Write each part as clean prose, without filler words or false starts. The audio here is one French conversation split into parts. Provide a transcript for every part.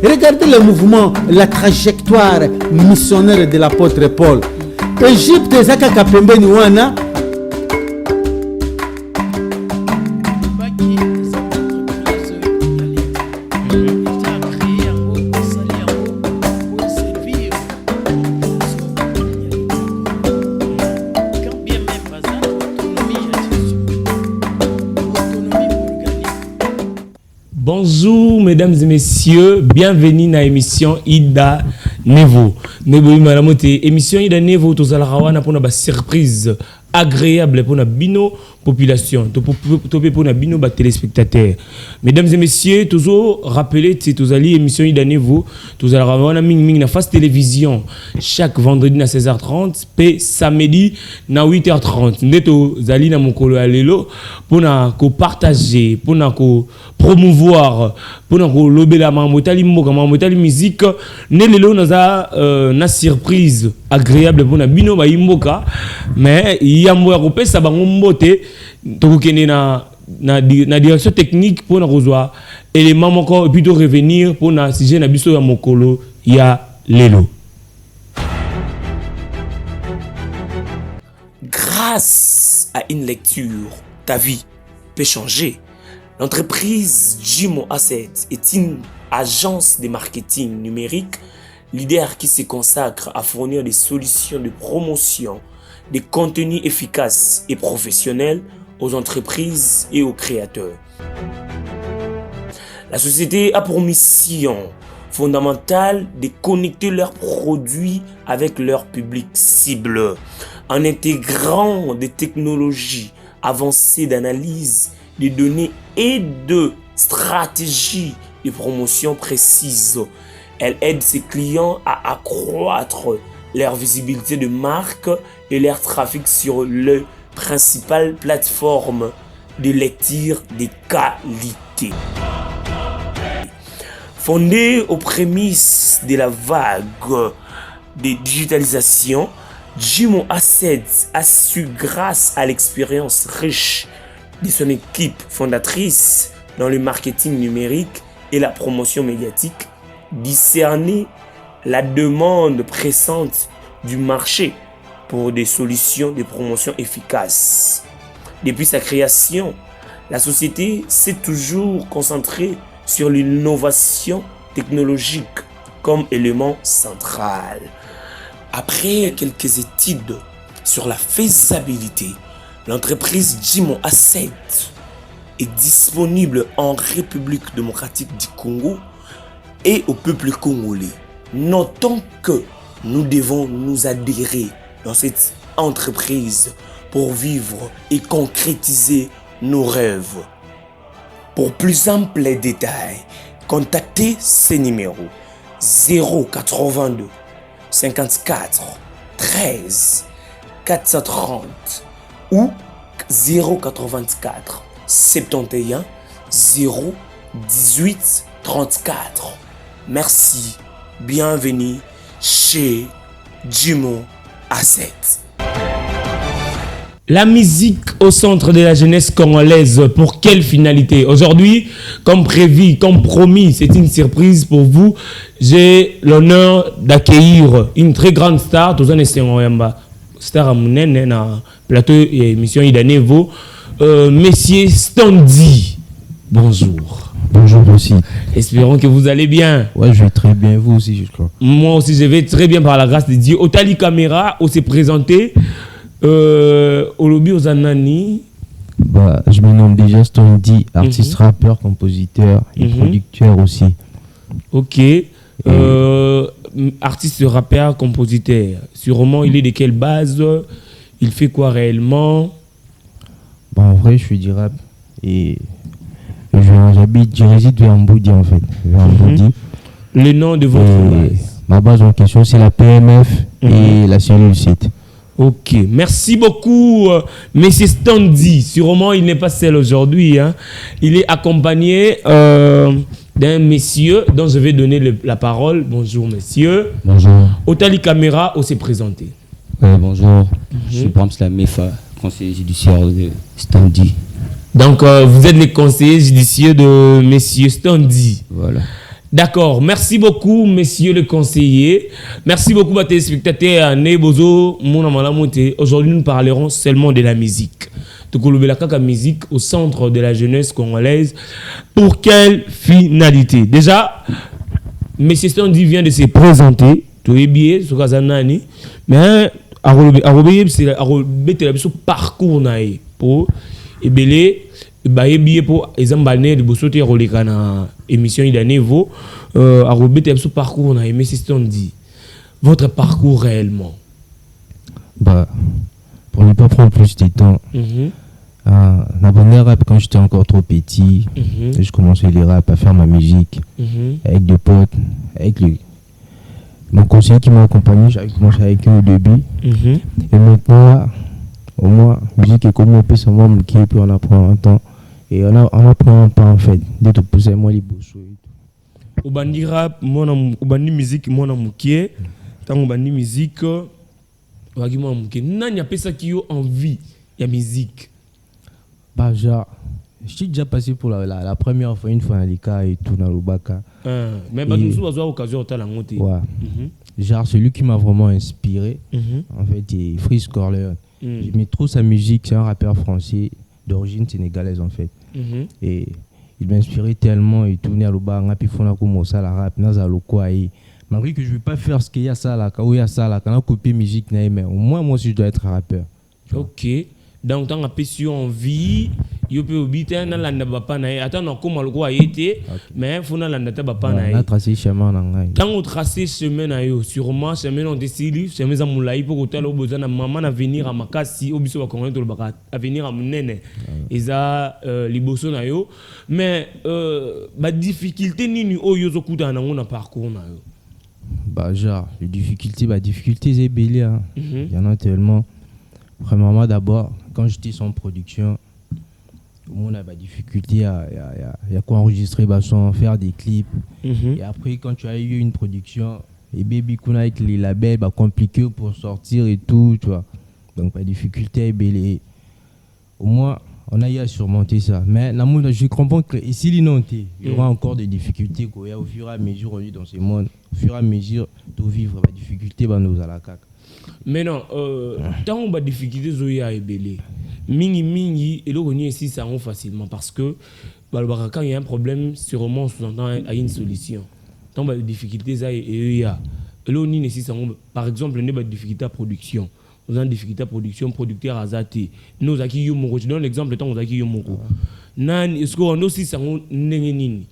Regardez le mouvement, la trajectoire missionnaire de l'apôtre Paul. Égypte, Zaka Kapembe Niwana. Bonjour mesdames et messieurs, bienvenue dans l'émission Ida Nevo. Émission Ida Nevo, tous à la rawana pour une surprise agréable pour la bino population, pour la bino téléspectateurs. Mesdames et messieurs, toujours rappelez que tous allez émission Ida Nevo, tous à la rawana ming na face télévision chaque vendredi à 16h30 et samedi à 8h30. Neto zali na mokolo alelo pour na ko partager, pour na ko promouvoir, pour na ko lobela mamotali mboka mamotali musique nelelo naza na surprise agréable pour na bino ba imboka mais yambo ya kopesa bango mbote tokokende na direction technique pour na kozwa élément moko et plutôt revenir pour na sujet na biso ya mokolo ya lelo. Grâce à une lecture, ta vie peut changer. L'entreprise Jimo Assets est une agence de marketing numérique leader qui se consacre à fournir des solutions de promotion, des contenus efficaces et professionnels aux entreprises et aux créateurs. La société a pour mission fondamentale de connecter leurs produits avec leur public cible en intégrant des technologies avancées d'analyse des données et de stratégies de promotion précises. Elle aide ses clients à accroître leur visibilité de marque et leur trafic sur les principales plateformes de lecture de qualité. Fondée aux prémices de la vague de digitalisation, Jimo Assets a su, grâce à l'expérience riche de son équipe fondatrice dans le marketing numérique et la promotion médiatique, discerner la demande pressante du marché pour des solutions de promotion efficaces. Depuis sa création, la société s'est toujours concentrée sur l'innovation technologique comme élément central. Après quelques études sur la faisabilité, l'entreprise Jimo Assets est disponible en République démocratique du Congo et au peuple congolais. Notons que nous devons nous adhérer dans cette entreprise pour vivre et concrétiser nos rêves. Pour plus amples détails, contactez ces numéros 082 54 13 430 ou 084 71 0 18 34. Merci, bienvenue chez Jimo Assets. La musique au centre de la jeunesse congolaise, pour quelle finalité? Aujourd'hui, comme prévu, comme promis, c'est une surprise pour vous. J'ai l'honneur d'accueillir une très grande star, star amunene na plateau et émission Ida Nevo, Monsieur Standy. Bonjour. Bonjour aussi. Espérons que vous allez bien. Ouais, je vais très bien. Vous aussi, je crois. Moi aussi, je vais très bien par la grâce de Dieu. Otali Caméra, on s'est présenté. Au lobby aux Anani. Bah, je me nomme déjà Standy, artiste, rappeur, compositeur et producteur aussi. Ok. Artiste, rappeur, compositeur. Sûrement, il est de quelle base? Il fait quoi réellement? Bah, en vrai, je fais du rap et je réside vers Mboudi en fait. Vers Mboudi. Le nom de votre base? Ma base en question, c'est la PMF et la cellule 7. Ok, merci beaucoup, Monsieur Standy. Sûrement, il n'est pas seul aujourd'hui. Hein. Il est accompagné d'un monsieur dont je vais donner la parole. Bonjour, monsieur. Bonjour. Otali Caméra, on s'est présenté. Bonjour. Je suis Brahms Lamefa, conseiller judiciaire de Standy. Donc, vous êtes les conseillers judiciaires de monsieur Standy. Voilà. D'accord, merci beaucoup, messieurs les conseillers. Merci beaucoup à tes spectateurs. Aujourd'hui, nous parlerons seulement de la musique. La musique au centre de la jeunesse congolaise. Pour quelle finalité? Déjà, M. Stondi vient de se présenter. Mais c'est parcours pour pour émission Idanevo parcours mais c'est on dit votre parcours réellement. Bah, pour ne pas prendre plus de temps, rap quand j'étais encore trop petit, je commençais les rap à faire ma musique avec des potes, avec mon conseiller qui m'a accompagné. J'avais commencé avec eux au début et maintenant au moins musique est comme on peut savoir qui puis on apprend un temps et on apprend un temps en fait d'être poussé moi les bossos. Au bandi rap au bandi musique mon amukie tant au bandi musique wagi mon amukie nani apesa qui yo envie ya musique. Bah genre je suis déjà passé pour la première fois une fois dans les cas et tout dans le baka. Mais bah nous avons occasion de la monter. Ouais. Genre celui qui m'a vraiment inspiré en fait c'est Freeze Corleone. J'aimais trop sa musique, c'est un rappeur français d'origine sénégalaise en fait. Et il m'inspirait tellement et tourner à l'Oba, puis il comme ça la rap, malgré que je ne vais pas faire ce qu'il y a ça là, quand il y a ça là, quand on a copié musique, mais au moins moi aussi je dois être rappeur. Ok. Donc tant que envie, il peut obiter dans la nabapa na attends non comment le quoi été mais faut dans la nata bapa na. On a tracé chemin na ngai. Tant on tracé chemin na yo sûrement chemin on décide chemin za moulai pour hôtel au besoin na maman na venir à makasi au biso ba connaître le baka à venir à munene eza liboso na yo mais ba difficulté nini o yo zokuta na ngona parcours na yo. Bah genre les difficultés c'est belé hein. Il y en a tellement. Premièrement d'abord quand j'étais sans production on a des difficultés à quoi enregistrer son, faire des clips. Et après quand tu as eu une production et baby qu'on a avec les labels compliqué pour sortir et tout tu vois, donc pas difficulté belé. Au moins on a eu à surmonter ça, mais je comprends que ici il y aura encore des difficultés au fur et à mesure on est dans ce monde, au fur et à mesure de vivre la difficulté nous à la cac. Mais non, tant on a des difficultés zoya et belé mingi et l'on ici ça rend facilement parce que quand il y a un problème sûrement on s'entend à une solution. Tant on a des difficultés ça et là on ici ça par exemple on a des difficultés à production. Nous avons des difficultés à production, producteur azati. Nous avons eu mon je donne l'exemple tant on a eu mon nan est-ce qu'on aussi ça nini.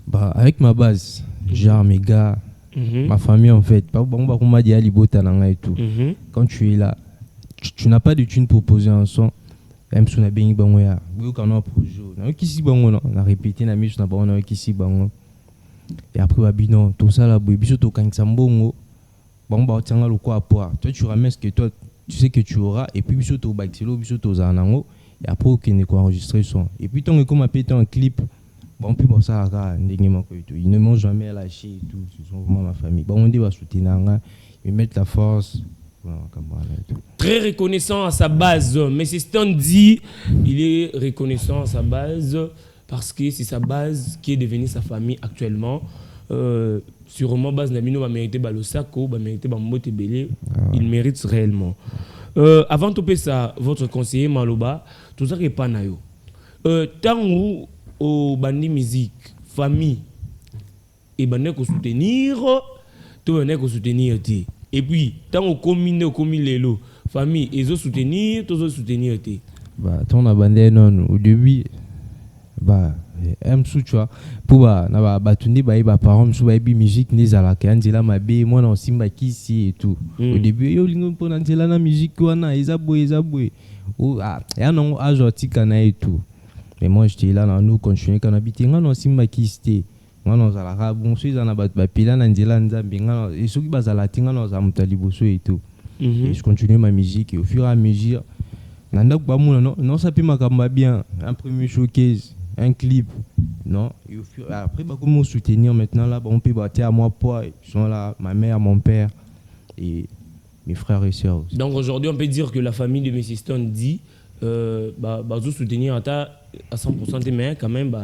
Bah avec ma base, genre mes gars, ma famille en fait, pas bon bah comment dire libota nanga et tout. Quand tu es là, tu n'as pas de thune pour poser un son. Même si on a bien bon ya, vous quand on a projet, on a qu'ici bon on a répété na mise on a pas on a qu'ici bon. Et après bah binon tout ça là biso to kan sambongo. Bon bah tiens le quoi toi tu ramènes ce que toi tu sais que tu auras et puis biso to baxelo biso to zanango et après aucun ne quoi enregistrer son. Et puis tant que comme appelé un clip bon puis bon ça là ndenge mako et tout. Ils ne m'ont jamais lâché et tout, ils sont vraiment ma famille. Bon on dit va soutenir ils mettent la force. Très reconnaissant à sa base, mais c'est Stondi, il est reconnaissant à sa base parce que c'est sa base qui est devenue sa famille actuellement. Sûrement base Nabino va mériter Balosako, va mériter Bambote Belé, il mérite réellement. Avant tout ça, votre conseiller Maloba, tout ça n'est pas nayo. Tant où au bandi musique, famille et bandi ko soutenir, tout bandi ko soutenir. Et puis, tant au commun les lots, famille, ils ont soutenir, tous ont soutenir. Bah, ton abandonné non au début, bah, tu vois, pour bah, tu dis bah, parents, je vais musique, ni à la canne, ma bé, moi non, simba qui ici et tout. Au début, yo lingo pour nanti la musique, quoi, na, ils aboué. Ou ah, y'a non, ajoati kana et tout. Mais moi, j'étais là, nous continuons, quand on habitait, non, simba qui ici. Bon et je continue ma musique et au fur et à mesure non ça peut m'accompagner bien un premier showcase un clip non et après comment soutenir maintenant là on peut battre à moi poids ils sont là ma mère mon père et mes frères et sœurs aussi. Donc aujourd'hui on peut dire que la famille de M. Stone dit soutenir à 100% mais quand même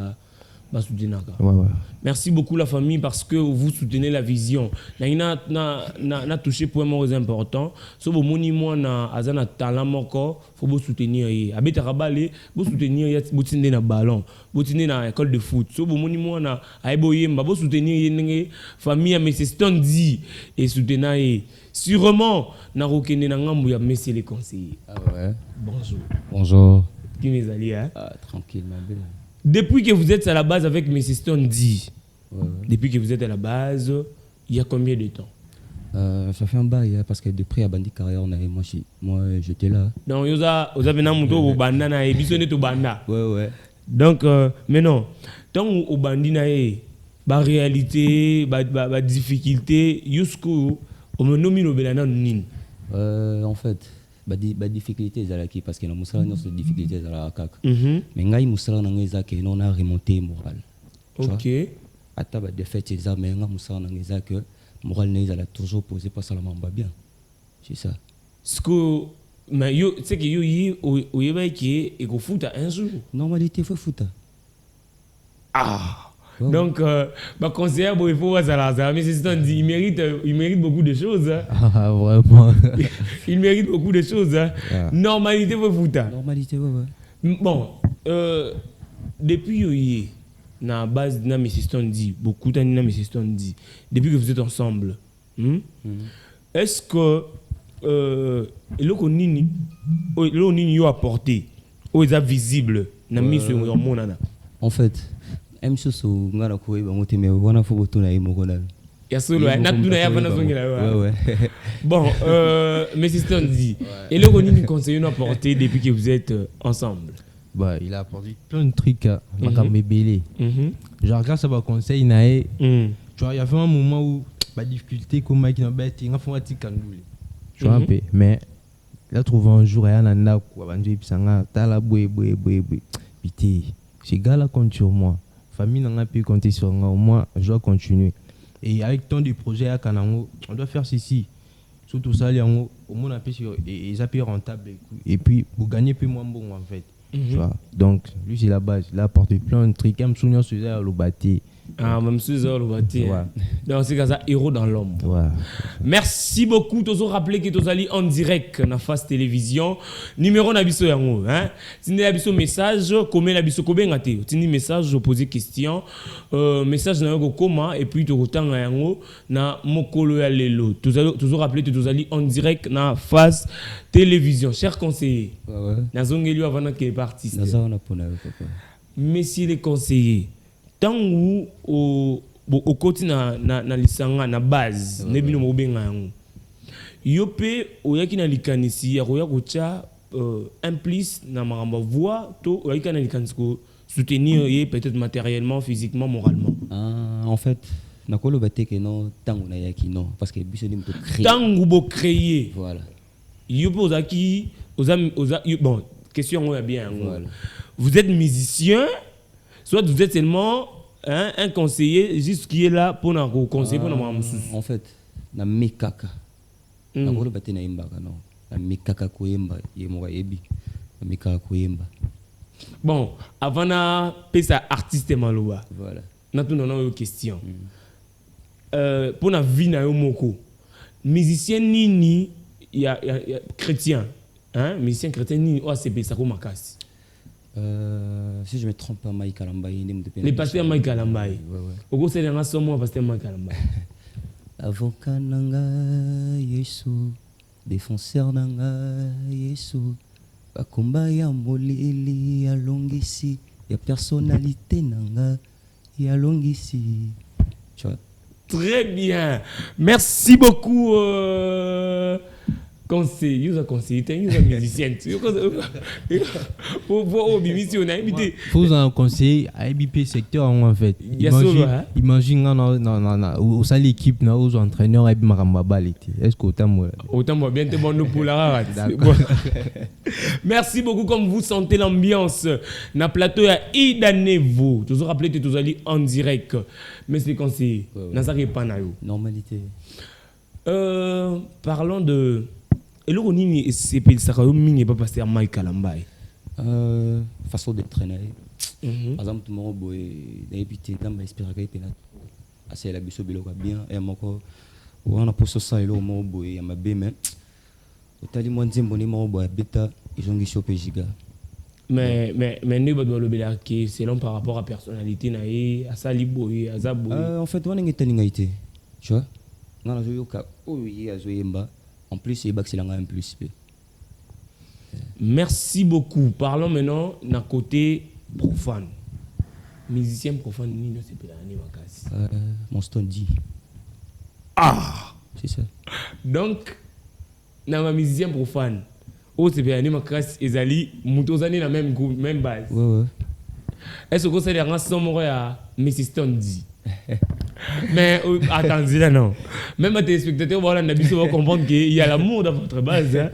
Ouais. Merci beaucoup la famille parce que vous soutenez la vision. Na touché point très important. So bo moni moi na azana talent moko, faut vous soutenir y. Abeta rabale, vous soutenir y botinde na ballon, botinde na école de foot. So bo moni moi na aiboye mba vous soutenir y famille mais c'est dit et soutenir y. Sûrement na rokene na ngambu ya monsieur les conseillers. Ah ouais. Bonjour. Bonjour. Qui mes alliés hein? Ah, tranquille ma belle. Depuis que vous êtes à la base avec M. Stone dit, Ouais. depuis que vous êtes à la base, il y a combien de temps? Ça fait un bail hein, parce que depuis à Bandi Carrière, moi j'étais là. Donc, vous avez un banda et bisonné au banda. Ouais. Donc, mais non, tant au bandi na ba réalité, ba difficulté, jusqu'au au nomino belana nin. En fait, bah difficulté zalaki parce que na musala non c'est difficulté zalaka. Mais ngai musala na ngeza que non a remonté moral. OK. Ata ba défaite ça mais nga musala na ngeza que moral n'est a toujours posé pas ça la bien. C'est ça. Ce que mais yo c'est que yo yi au yeba qui et go foot un jour. Normalité faut fouta. Ah. Ouais. Donc, conseiller, il faut voir ça. Mais c'est ça, il mérite beaucoup de choses. Hein. Ah, vraiment. Il mérite beaucoup de choses. Hein. Yeah. Normalité, vous foutez. Normalité, ouais. Bon, depuis na base de M. Stone dit, beaucoup de M. Stone dit, depuis que vous êtes ensemble, est-ce que le qu'on a apporté, ou est visible, na mis sur mon monana? En fait, même chose au ngana ko ba moté mais wana fo boto na yimo na ya solo na tuna ya bana zongira ouais. Bon mais c'est ce qu'on dit et le Ronini conseil nous apporté depuis que vous êtes ensemble. Bah il a apporté plein de trucs à Makambébélé. Genre grâce à mon conseil naé tu vois il y avait un moment où bah difficulté comme Mike na bête il a fait un petit kandoulé tu vois un peu mais là trouvé un jour ya na ndako abanjo pisanga tala boé pité ces gars là comptent sur moi. Famille n'a pas pu compter sur moi, au moins je dois continuer. Et avec tant de projets à Kanango, on doit faire ceci. Surtout ça, au moins et ça peut rentable. Et puis, vous gagnez plus moins bon en fait. Tu vois? Donc, lui, c'est la base. Il a apporté plein de trucs. Comme Sounion se le bâti. Ah, même si c'est le bâti. Donc, c'est ça, héros dans l'homme. Ouais. Merci beaucoup. Toujours rappeler que tu allez en direct dans Face Télévision. Numéro nabiso yango, hein. Si nabiso message, comment nabiso ko bengate. Si message, poser question, message na yango comment et puis tu retanga yango na mokolo ya lelo. Toujours rappeler que tu allez en direct dans Face Télévision. Chers conseillers. Ouais. Nazongeli avant que artiste. Nazana pona papa. Messieurs les conseillers. Tant où au côté na lisanga na base ne bino mobenga yango yope oyaki na likanisi ya koya kocha implice na maramba voix to oyaki na likanisi ko soutenir ye peut-être matériellement physiquement moralement. En fait nakolo bateke non tango na yaki non parce que biso ni mto créer tango bo créer voilà yope ozaki bon question on est bien voilà. Vous êtes musicien soit vous êtes seulement un conseiller juste qui est là pour nous conseiller pour nous. En fait na mekaka na ko baté na imbaka non na mekaka ko yemba yemo yebi na mekaka ko yemba. Bon avant na pesa artiste maloba voilà na tout non question pour na vie na yo moko musicien nini ya chrétien hein musicien chrétien nini o ACP ça ko makasi. Si je me trompe pas, Mike Alambaye. Le pasteur Mike Alambaye. Au gros, c'est un somme, pasteur Mike Alambaye. Avocat nanga Yesu, défenseur nanga Yesu, bakomba ya molili ya longisi, ya personnalité nanga ya longisi. Tu vois? Très bien. Merci beaucoup. Conseil, vous a conseillé, vous a musicien. Pour BBC, on a invité. Faut un conseil à IBP secteur en fait. Imagine au sein l'équipe, aux entraîneurs et Marambabalité. Est-ce que autant moi bien te bon pour la rate. Merci beaucoup comme vous sentez l'ambiance. Na plateau à Ida Nevo. Toujours rappelez que vous allez en direct. Mais c'est conseillé. Nazaré Panayo. Normalité. Parlons de et le Ronini c'est ça pas passer à Mike Alambaye. Façon de traîner. par exemple tout moko boye nayebi te nzambe espéraka ye mpena asalela biso biloko ya bien ya moko wana mposo osala eloko moko boye ya mabe me otali mwa nzembo nde moko boye abeta ezongisi yo mpe giga. Mais nous devons le dire que selon par rapport à personnalité nae à sa liboye à sa boye. En fait wana ngetani ngai te tu vois nga nazoyoka oyo ye azoyemba en plus yebakiselanga un plus pe. Merci beaucoup. Parlons maintenant d'un côté profane. Musicien profane ni c'est pas l'année makasi. Monston dit. Ah, c'est ça. Donc na musicien profane. Oh c'est bien l'année makasi ezali mutozani na même groupe même base. Ouais. Est-ce que c'est un son à Monston dit? Mais attendez là non. Même à tes spectateurs voilà on va comprendre qu'il y a l'amour dans votre base. Hein.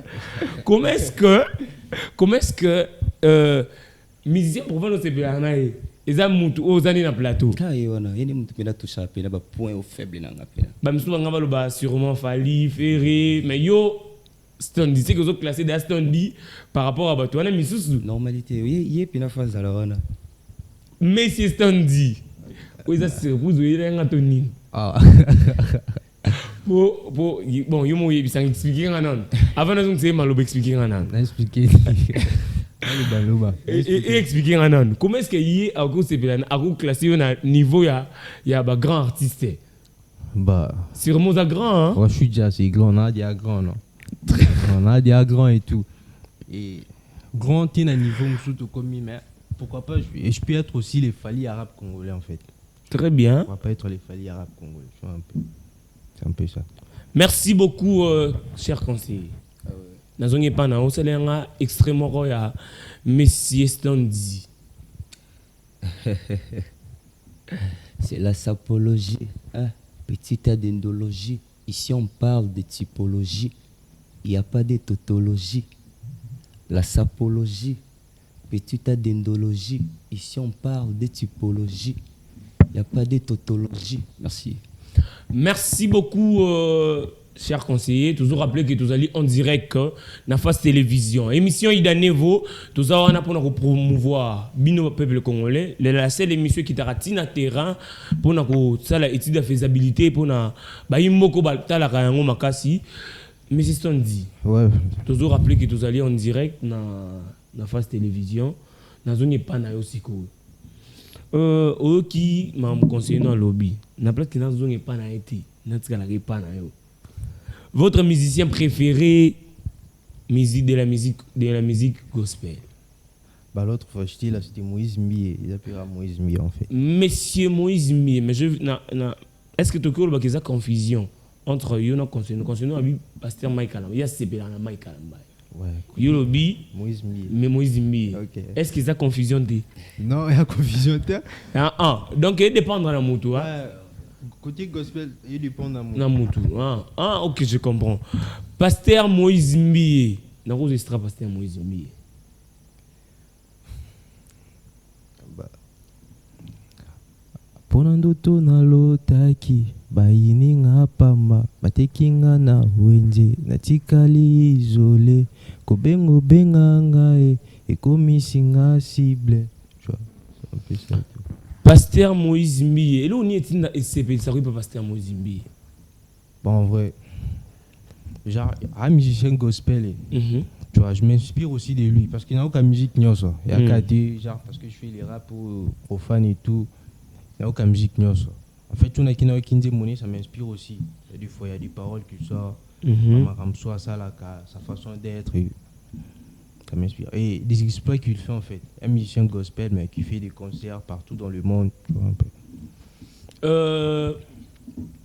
Comment est-ce que musicien profane c'est bien nae eza mutu ozani na plateau. Ka yona yene mutu pena toucha pena ba point au faible na ngapela. Ba misuba ngaba loba sûrement Fali Ferré mais yo Stondi c'est que vous classez dans Stondi par rapport à Batouana misusu normalité yé pena phase à la wana. Mais c'est Stondi. Oui, ça c'est vous voyez un Anthony. Ah. Bon, yo mo yebisa expliquer nganon. Avant nous c'est maloba expliquer nganon. Expliquer. Et expliquer nganon. Comment est-ce que yé à cause c'est bien à cause classé au niveau ya ba grand artiste. Bah. Sûrement ça grand hein. Ouais, je suis déjà assez grand, on a des grands non. On a des grands et tout. Et grand t'es à niveau surtout comme mais pourquoi pas je peux être aussi les Fali arabes congolais en fait. Très bien. Pourquoi pas être les Fali arabes congolais, c'est un peu ça. Merci beaucoup cher conseiller. Nazongi pas na oselenga extrêmement roya Messie Stondi. C'est la sapologie, hein? Petite adendologie. Ici on parle de typologie. Il n'y a pas de tautologie. La sapologie, petite adendologie. Ici on parle de typologie. Il n'y a pas de tautologie. Merci. Merci beaucoup, cher conseiller. Toujours rappeler que nous allons en direct dans la face télévision. Émission Ida Nevo, nous allons pour promouvoir le peuple congolais. La seule émission qui est tina terrain pour faire l'étude de faisabilité pour na baimoko balta la kayango makasi. Mais c'est ce qu'on dit. Ouais. Toujours rappeler que nous allons en direct dans la face télévision. Nous n'avons pas na yosiko. Qui m'a conseillé dans le lobby. Na place que nous n'avons pas na été. Nous n'avons pas na yo. Votre musicien préféré de la musique gospel? Bah l'autre fois j'étais là c'était Moïse Mie, il appelle Moïse Mie en fait. Monsieur Moïse Mie, mais est-ce que tu as une confusion entre yo na concernant abi pasteur Mike Kalamba, il y a CP na Mike Kalamba. Ouais. Yo lobby Moïse Mie. Mais Moïse Mie. OK. Est-ce que ça confusion de? Non, il y a confusion de. Donc il dépend de la moto hein. Ouais. Côté gospel, il dépend de la moto. OK, je comprends. Pasteur Moïse Mie. Na cause extra pasteur Moïse Mie. Pona ndoto na lotaki bayininga pamba batekinga na wenje natikali isolé kobengo benga ngai ekomisinga cible tu vois c'est un peu ça tout. Pasteur Moïse Mie et là on est na SCP ça pas pasteur Moïse Mie. Bon en vrai genre un musicien gospel tu vois je m'inspire aussi de lui parce qu'il n'a aucune musique nyoso il y a qu'à genre parce que je fais les rap profanes et tout. Il n'y a aucune musique. En fait, tout le ça m'inspire aussi. Des fois, il y a des paroles qui sortent. Sa façon d'être. Ça m'inspire. Et des exploits qu'il fait, en fait. Un musicien gospel, mais qui fait des concerts partout dans le monde. Tu vois, un peu.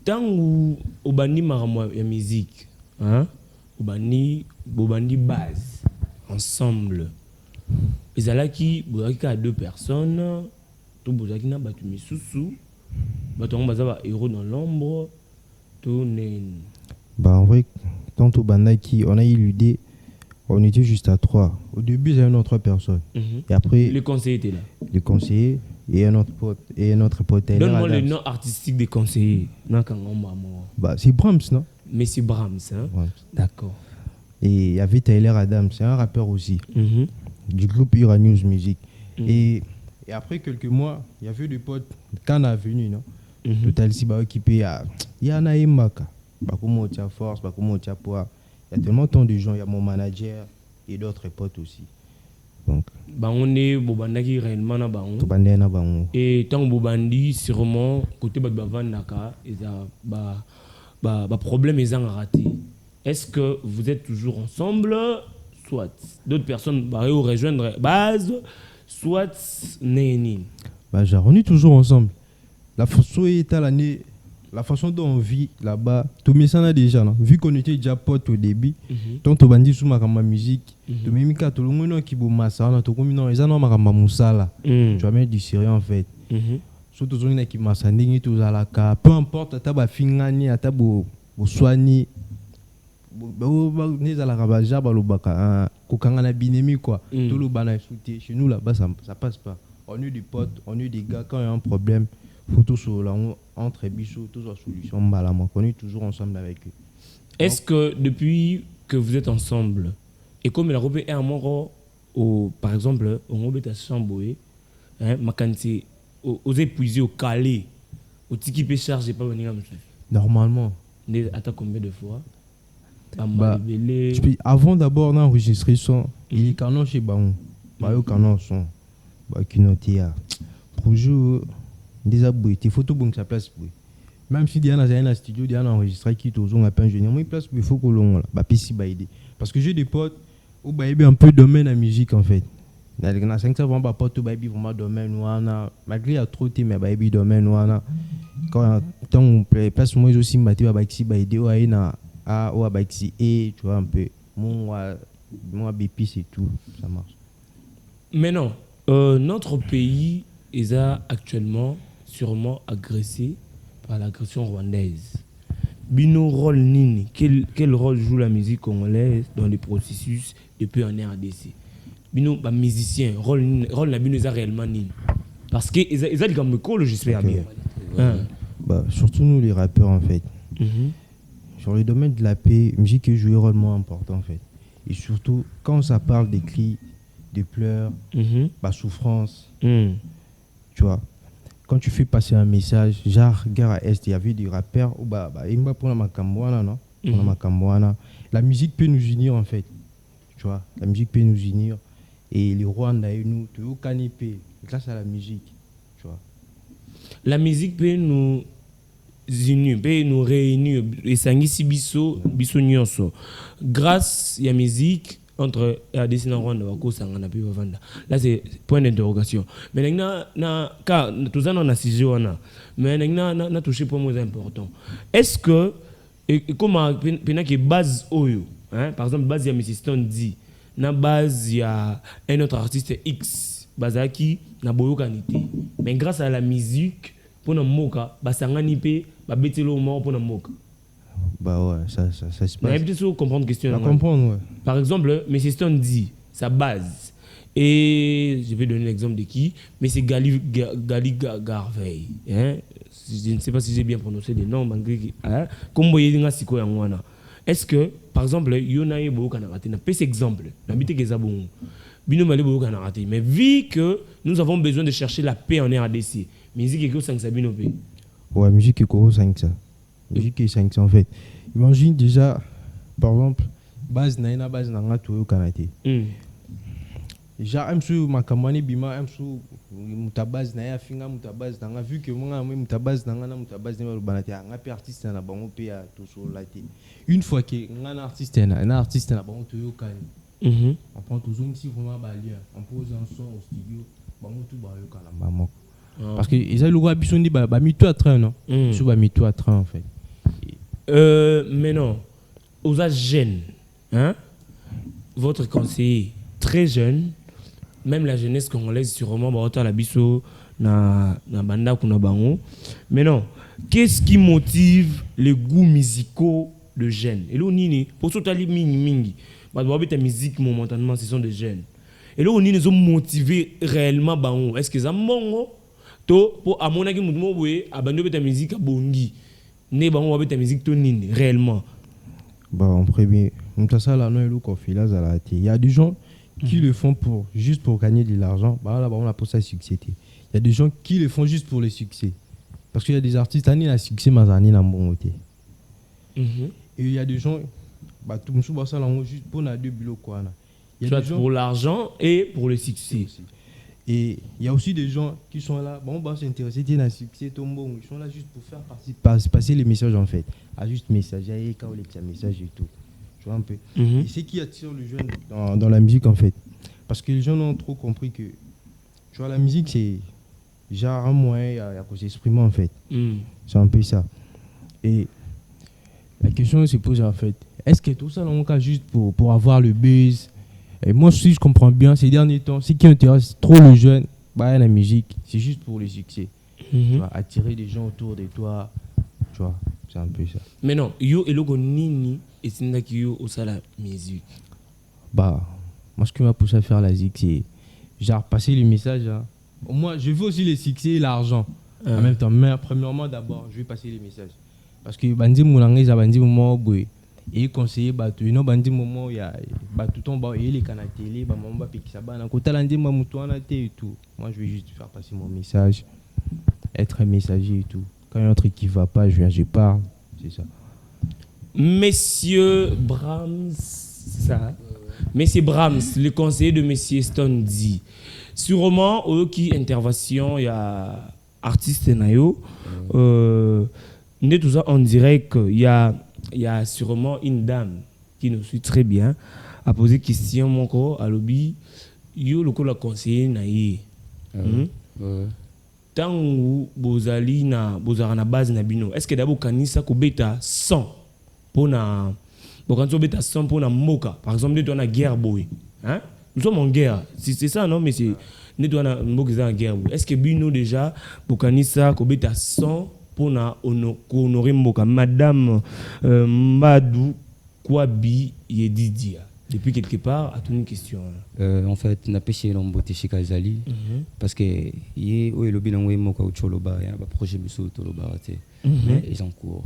Tant où au bandi maramo la musique, hein, au bandi base, ensemble. Ils allaient qui à deux personnes. Tout bozaki na batu misusu batu on bazaba héros dans l'ombre tout né. Bah en vrai tant au bandaki on a eu l'idée on était juste à 3 au début il y avait 3 personnes et après les conseillers étaient là les conseillers et un autre pote donne-moi le nom artistique des conseillers bah c'est Brahms non Monsieur Brahms hein Brahms. D'accord et il y avait Tyler Adams c'est un rappeur aussi du groupe Ura News Music et Et après quelques mois, il y avait des potes, quand on est venu, non? Total, si bah équipé, il y a Naïmaka, bah comment tu as force, bah comment tu as poids. Il y a tellement tant de gens, il y a mon manager et d'autres potes aussi. Donc, on est bobandaki réellement na bango. tout bandé na bango. Et tant bobandi sûrement côté bavandaka et ba problème ils ont raté. Est-ce que vous êtes toujours ensemble, soit d'autres personnes bah rejoindre base, soit néni? Bah genre, on est toujours ensemble. La façon est à l'année, la façon dont on vit là-bas, tout le monde déjà là. Vu qu'on était déjà potes au début, tant on bandit sous ma musique, tout le monde tout le monde qui boit massa, on a tout le monde ils ont ma musala. Tu vas mettre du sérieux en fait. Surtout ceux qui massa n'ingé tout à la cas. Peu importe, t'as ba fingani, t'as bo soigner. Né à la rabaja balobaka, kokanga na binemi quoi. Tout le bana sauté. Chez nous là-bas ça passe pas. On est des potes, on est des gars quand il y a un problème. Faut tout sur là entre bisous, tous en solution balama. On est toujours ensemble avec eux. Est-ce que depuis que vous êtes ensemble et comme il a repéré un mort au par exemple au mobile à Chamboé, hein, makanti aux épuisés au calé, au tiki peut charger pas venir monsieur. Normalement. Attends combien de fois? Bah, avant d'abord d'enregistrer son, il est canon chez Baon. Bah, au canon son. Bah, qui notait à projet des aboués, tes photos bon que ça place. Même si Diana a un studio, Diana a enregistré qui t'ose on a pas ingénieur, moi il place il faut que l'on bah pissi bah aider. Parce que j'ai des potes où bah il un peu domaine la musique en fait. Dans 5 ans bah pote bah il vraiment domaine ou ana malgré il y a trop de mais bah il domaine ou ana quand on place moi aussi maté bah ici bah aider ou aina a ou bah ici et tu vois un peu moi BP c'est tout ça marche. Maintenant notre pays est actuellement sûrement agressé par l'agression rwandaise. Bino rôle nini, quel rôle joue la musique congolaise dans les processus depuis en RDC? Bino ba musicien rôle la bino est réellement nini? Parce que ils ont comme call j'espère bien. Bah surtout nous les rappeurs en fait. Sur le domaine de la paix, musique joue un rôle moins important en fait. Et surtout quand ça parle des cris, des pleurs, bah souffrance. Tu vois, quand tu fais passer un message, genre, gare à Est, il y avait des rappeurs, ou bah, il m'a pour la Macambouana, non? Pour la Macambouana. La musique peut nous unir, en fait. Tu vois, la musique peut nous unir. Et les Rwandais, nous, tu vois, canipé, grâce à la musique. Tu vois. La musique peut nous unir, peut nous réunir. Et ça ngi si biso nyonso. Grâce à la musique, entre RDC et Rwanda, là c'est point d'interrogation. Mais car tout ça on a sujet mais on a touché point moins important. Est-ce que comment que base oyo, hein, par exemple base il y a Mrs. Stone dit, na base il y a un autre artiste X, bazaki na boyo kanité. Mais grâce à la musique pour na moka, basangani pe ba betelo mo pour na moka. Bah ouais, ça se passe. Mais peut-être comprendre question. Comprendre, ouais. Par exemple, M. Stone dit sa base. Et je vais donner l'exemple de qui. Mais c'est Gali Garvey. Hein? Je ne sais pas si j'ai bien prononcé les noms. Hein? Comme vous voyez, est-ce que, par exemple, il y a un peu d'exemple. Mais vu que nous avons besoin de chercher la paix en RDC, musique est que 5 Sabino P. Ouais, musique est que 5 ça. Musique est 5 en fait. Imagine déjà, par exemple, base naina base nanga tout au Canada. Déjà, sur ma campagne bima, sur mutabase naya finga mutabase nanga vu que moi mutabase nanga na mutabase ne banati anga pe artiste na bango pe ya tout sur la télé. Une fois que un artiste na bango tout au Canada. On prend toujours ici vraiment balia, on pose un son au studio, bango tout ba yo kana mamo. Parce que ils ont le droit bison dit ba mi tout à train non. Sur ba mi tout à train en fait. Mais non, aux âges jeunes, hein, votre conseiller très jeune, même la jeunesse congolaise sûrement la biso na banda kuna bango. Mais non, qu'est-ce qui motive les goûts musicaux de jeunes? Et là on nini pour totali mingi, bah ta musique momentanément ce sont des jeunes. Et là on nini ils ont motivé réellement bango. Est-ce que ça mongo to pour amonaki mutumo boye abando ta musique a bongi. Ne bango ta musique to nini réellement? Bah en premier, il y a des gens qui le font juste pour gagner de l'argent. Bah là, on appelle ça succès. Il y a des gens qui le font juste pour le succès. Parce qu'il y a des artistes, ils ont succès, mais ils ont bon côté. Et il y a des gens, tout le monde ça juste pour deux bulots quoi. Il y a des gens pour l'argent et pour le succès. Et il y a aussi des gens qui sont là, on va s'intéresser à succès, ils sont là juste pour faire passer les messages en fait. À juste messager, quand on les messages et tout. Tu vois un peu. Et c'est qui attire les jeunes dans la musique en fait. Parce que les gens ont trop compris que, tu vois, la musique c'est genre un moyen à s'exprimer en fait. C'est un peu ça. Et la question se pose en fait, est-ce que tout ça dans mon cas juste pour avoir le buzz? Et moi, si je comprends bien, ces derniers temps, ce qui intéresse trop les jeunes, la musique, c'est juste pour le succès. Tu vois, attirer des gens autour de toi. Tu vois, c'est un peu ça. Mais non, yo et logo nini et c'est là qui yo au la musique. Moi, ce qui m'a poussé à faire la musique, c'est genre passer le message. Hein. Moi, je veux aussi le succès et l'argent. En même temps, mais premièrement, d'abord, je vais passer les messages. Parce que bandi moulangé, ça bandi moment boy. Et conseiller batu no bandi moment il y a batu ton ba et les canaux télé ba mamba pe qui ça ba na kota landi ma mutu na té et tout. Moi je vais juste faire passer mon message, être un messager et tout. Quand il y a un truc qui va pas, je parle, c'est ça. Monsieur Brahms, Monsieur Brahms, le conseiller de Monsieur Stone dit sûrement qui intervention il y a artiste nayo tout ça on dirait qu'il y a sûrement une dame qui nous suit très bien à poser question mon corps à lobby yo le ko la conseiller naïe tant où bozali na bozara na base na bino est-ce que d'abord kanisa ko beta 100 pour na quand on beta 100 pour na moka par exemple de na guerre boy hein nous sommes en guerre c'est ça non mais c'est ne doit na moka en guerre est-ce que bino déjà bokanisa ko beta 100 pour honorer Mboka. Madame Madou Kwabi Yedidia. Depuis quelque part, à toute une question. En fait, on a pêché l'emboté chez Kazali parce que il y a le bilan où Moka ou Choloba, il y a un projet de Toloba, mais ils en cours.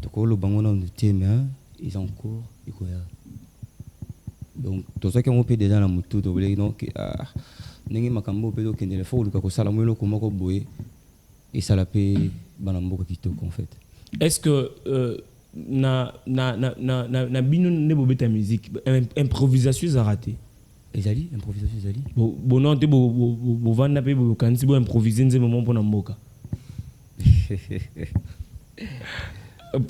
Donc, le bangon on était mais ils en cours, et quoi. Donc, tout ça qu'on peut déjà la moto, donc, n'engagez makambo peut donc il faut le cas que ça la moelle comme on boye. Et ça l'a payé Banamboka Kitoko en fait. Est-ce que na bino ne bobeta musique improvisation a raté? Ezali improvisation ezali. Bon non te bo vanda pe bo kanisi bo improviser nze moment pour na mboka.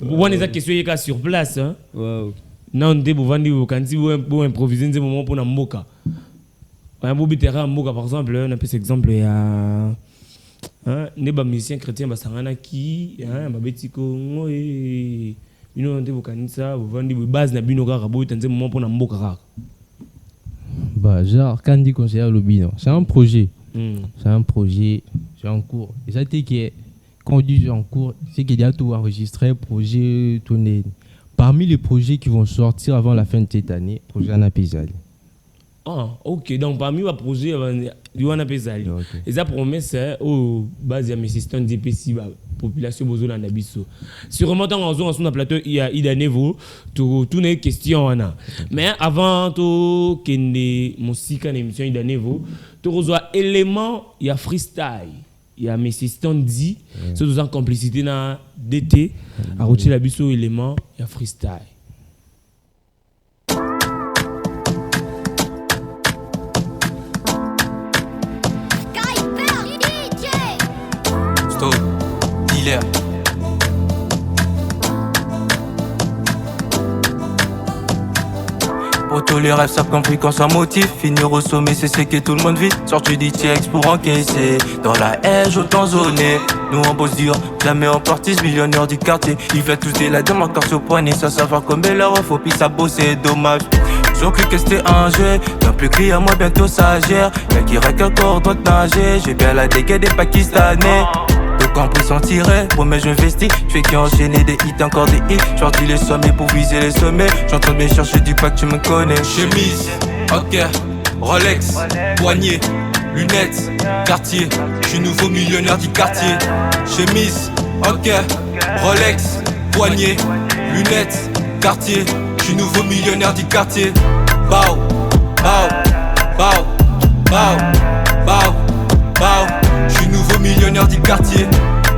Bon les questions yeka sur place hein. Wow. Non te bo vandi bo kanisi bo improviser nze moment pour na mboka. Un bo bitera mboka par exemple on a pris cet exemple il y a ne ba musicien chrétien basangana ki ba betiko ngoe bino nte bokanisa bovandi base na bino kaka boyo tanze moment pour na mboka kaka genre quand dit conseiller le bino c'est un projet c'est en cours et ça été qui quand on dit en cours c'est qu'il y a tout enregistré projet tourné parmi les projets qui vont sortir avant la fin de cette année projet Anapizali. Ok, donc parmi les projets, il y a un Pesali. Et ça promet, c'est au base de mes systèmes d'EPC, la population besoin d'un abisso. Sur le plateau, il y a Ida Nevo, toutes les questions. Mais avant que mon musique en émission Ida Nevo, tu reçois élément, il y a freestyle. Il y a mes systèmes dit, c'est en complicité dans DT, à retirer l'abisso élément, il y a freestyle. Dealer. Pour tous les rêves, ça compris quand ça motive. Finir au sommet, c'est ce que tout le monde vit. Sorti d'ITX pour encaisser. Dans la haine, autant zoné. Nous on bosse dur, jamais en partie, millionnaire du quartier. Il fait tous des la dame encore sur poignet. Sans savoir combien leur faut puis ça bosser, dommage. Ils ont cru que c'était un jeu. D'un plus cri à moi, bientôt ça gère. Y'a qui règle encore doit nager. J'ai bien la dégaine des Pakistanais. Donc en plus en tirer, promets j'investis. J'fais qu'enchaîner des hits, encore des hits. J'sortis les sommets pour viser les sommets. J'entends bien chercher du pas que tu me connais. Chemise, ok, Rolex, poignet, lunettes, quartier. J'suis nouveau millionnaire du quartier. Chemise, ok, Rolex, poignet, lunettes, quartier. J'suis nouveau millionnaire du quartier. Bao, Bao, bao, bao, bao. J'suis nouveau millionnaire du quartier.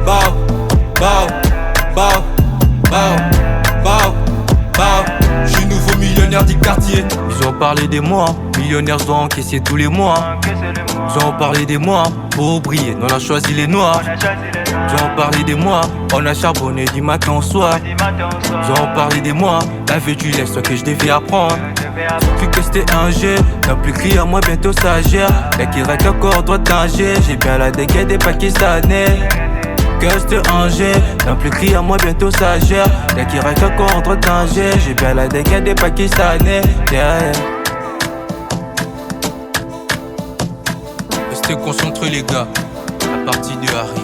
Bao, bao, bao, bao, bao, bao. J'suis nouveau millionnaire du quartier. Ils ont parlé des mois, millionnaires je dois encaisser tous les mois. Ils ont parlé des mois, pour briller, on a choisi les noirs. Ils ont parlé des mois, on a charbonné du matin au soir. Ils ont parlé des mois, la vie du lait, ce que je devais apprendre. Vu que c'était un jeu, n'a plus crié à moi, bientôt ça gère. Dès qu'il reste encore droit danger, j'ai bien la dégaine des Pakistanais. Que c'était un jeu, n'a plus crié à moi, bientôt ça gère. Dès qu'il reste encore droit danger, j'ai bien la dégaine des Pakistanais. Yeah. Restez concentrés les gars, la partie 2 arrive.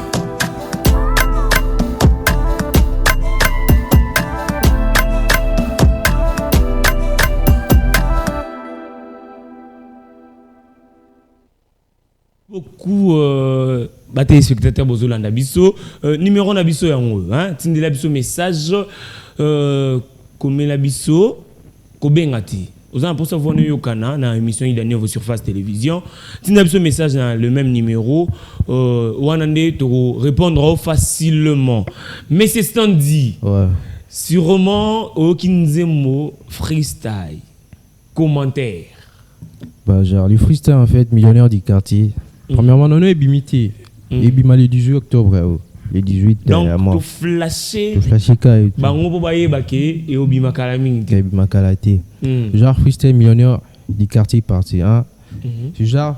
Beaucoup téléspectateurs bozolanda biso numéro na biso yango hein tindela biso message komela biso kobengati ozana pour savoir no yokana na émission Ida Nevo sur Face Télévision tindela biso message dans le même numéro wanande to répondre facilement mais c'est standy Ouais. sûrement Okinzemo freestyle commentaire Bah, genre, les freestyle en fait, millionnaire du quartier. Premièrement, on a ébimité. Ébima le 18 octobre, le 18 donc à moi. to flasher Tout flasher ka et tout. bango po baye bake et obima kalaming Ébima kalaté. Genre, freestyle millionnaire du quartier parti. Hein. C'est genre,